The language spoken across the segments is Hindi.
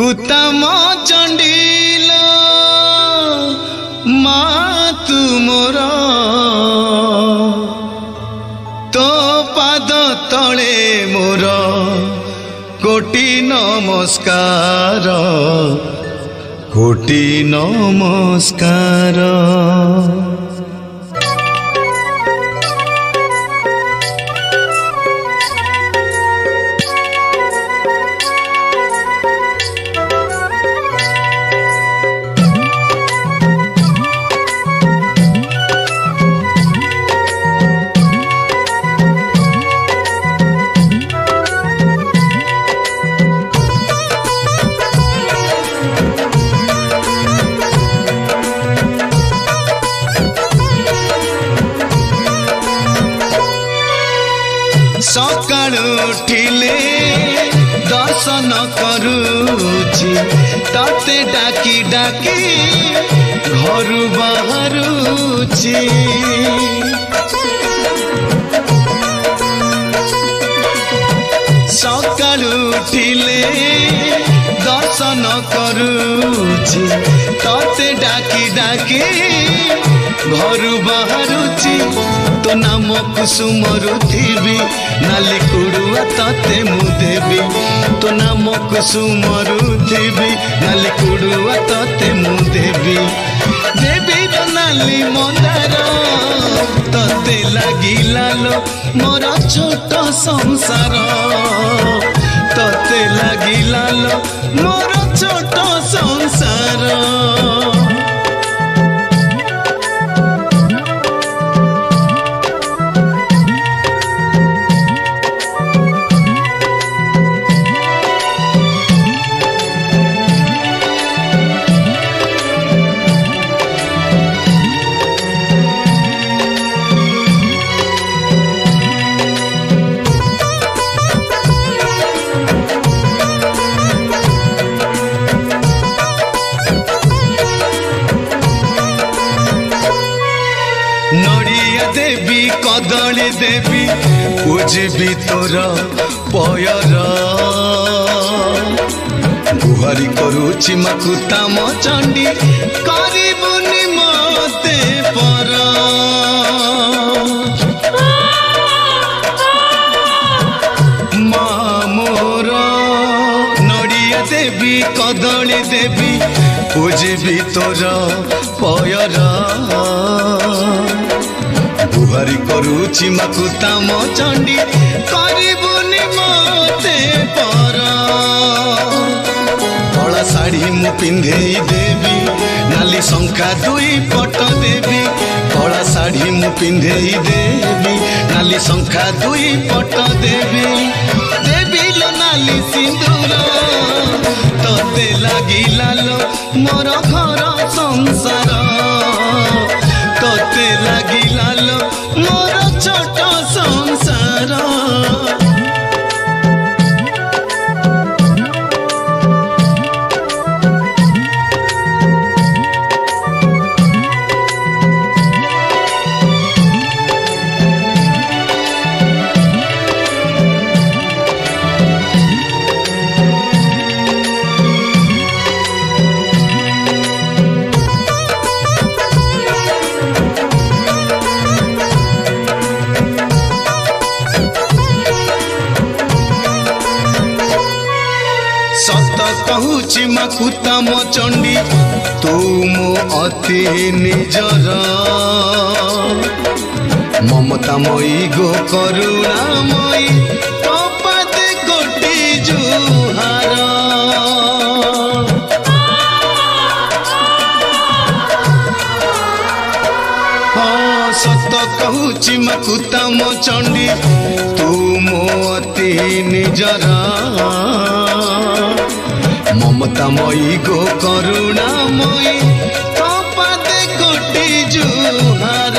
कुतम चंडील मा तुमर तो पाद तले मोर कोटि नमस्कार कोटि नमस्कार। सकाळ उठिले दर्शन करूची तते डाकी डाकी घर बाहरुची सकाळ उठिले दर्शन करूची तते डाकी डाकी घर बाहरुची तो नाम कुसुम रुथिबी नाली कुड़ुआ तते मु देवी तो नाम कुसुम रुथिबी नाली कुड़ुआ तते मु देवी देवी तो नाली मंदार तते लगी लालो मोर छोट संसार तते लगी लालो मोर छोट संसार। नड़िया देवी कदली देवी पूजबी तोर पयर गुहारी करुची माकुताम चंडी करिबुनि मते पर मा मोर नड़िया देवी कदली देवी पूजबी तोर पयर गुहारी करुची माकुताम चंडी करिबुनि मते पर कला शाढ़ी मु पिंधेई देवी नाली शंखा दुई पट देवी कला शाढ़ी मु पिंधेई देवी नाली शंखा दुई पट देवी देवी लो नाली सिंदूर तते लगी लालो मोर घर संसार तते लगी लालो मोर छोट संसार। सत कहूची माकुताम चंडी तू मो अति निजर ममतामयी गो करुणामयी तो पादे कोटि जुहार। हाँ सत कहूची माकुताम चंडी तू मो अति निजर ममतामयी गो करुणामयी तो पादे कोटि जुहार।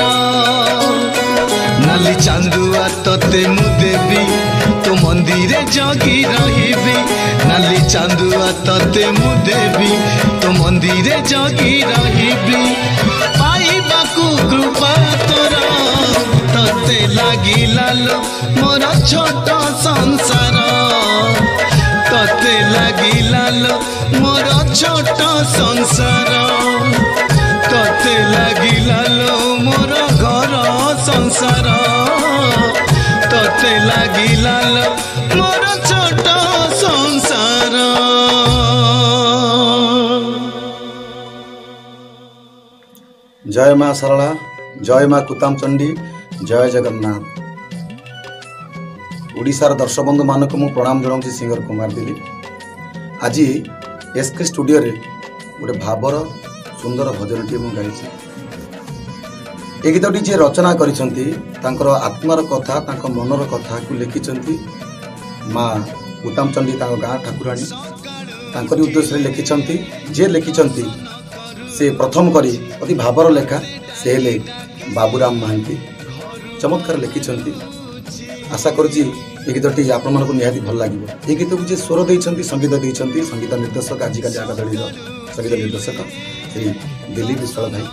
नाली चांदुआ तते मु देवी तो मंदिरे जगी रहिबी नाली चांदुआ तते मु देवी तो मंदिरे जगी रहिबी पाइबाकू कृपा तोर तते लगी लालो मोर छोट संसार तते लगी लालो छोट संसार तते लागिला लो मोर घर संसार तते लागिला लो मोर छोट संसार। जय माँ सरला, जय माँ कुताम चंडी, जय जगन्नाथ। ओडिशार दर्शक बंधु मानक मु प्रणाम जनाऊँ सिंगर कुमार दिलीप। आज एसके स्टूडियो रे गोटे भावर सुंदर भजनटी मु गाई। ए गीतटी जे रचना करिसंती तांकर आत्मार कथा तांकर मनर कथा को लिखिसंती माँ कुताम चंडी तांकर गाँ ठाकुराणी तांकर उद्देश्य लिखिसंती। जे लिखिसंती से प्रथम करी अति भावर लेखा से हेले बाबूराम महांती चमत्कार लिखिसंती। आशा करुच्ची ये गीतटी आपण मानक निहाती भल लगे। ये गीत को जे स्वर देइछंती संगीत देइछंती संगीत निर्देशक आजिकल आग दड़ी संगीत निर्देशक श्री दिलीप विश्वाल भाई।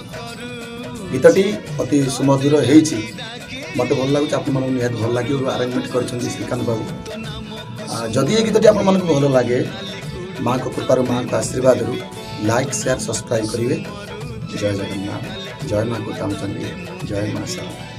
गीतटी अति सुमधुर होइछि मते भल लागुच आपण मानक निहाती भल लगे। अरेंजमेंट करछंती श्रीकांत बाबू। जदि ये गीतटी आपण मानक भल लगे माँ को कृपार माँ को आशीर्वाद लाइक शेयर सब्सक्राइब करेंगे। जय जगन्नाथ, जय माँ कुताम चंडी, जय माँ सरला।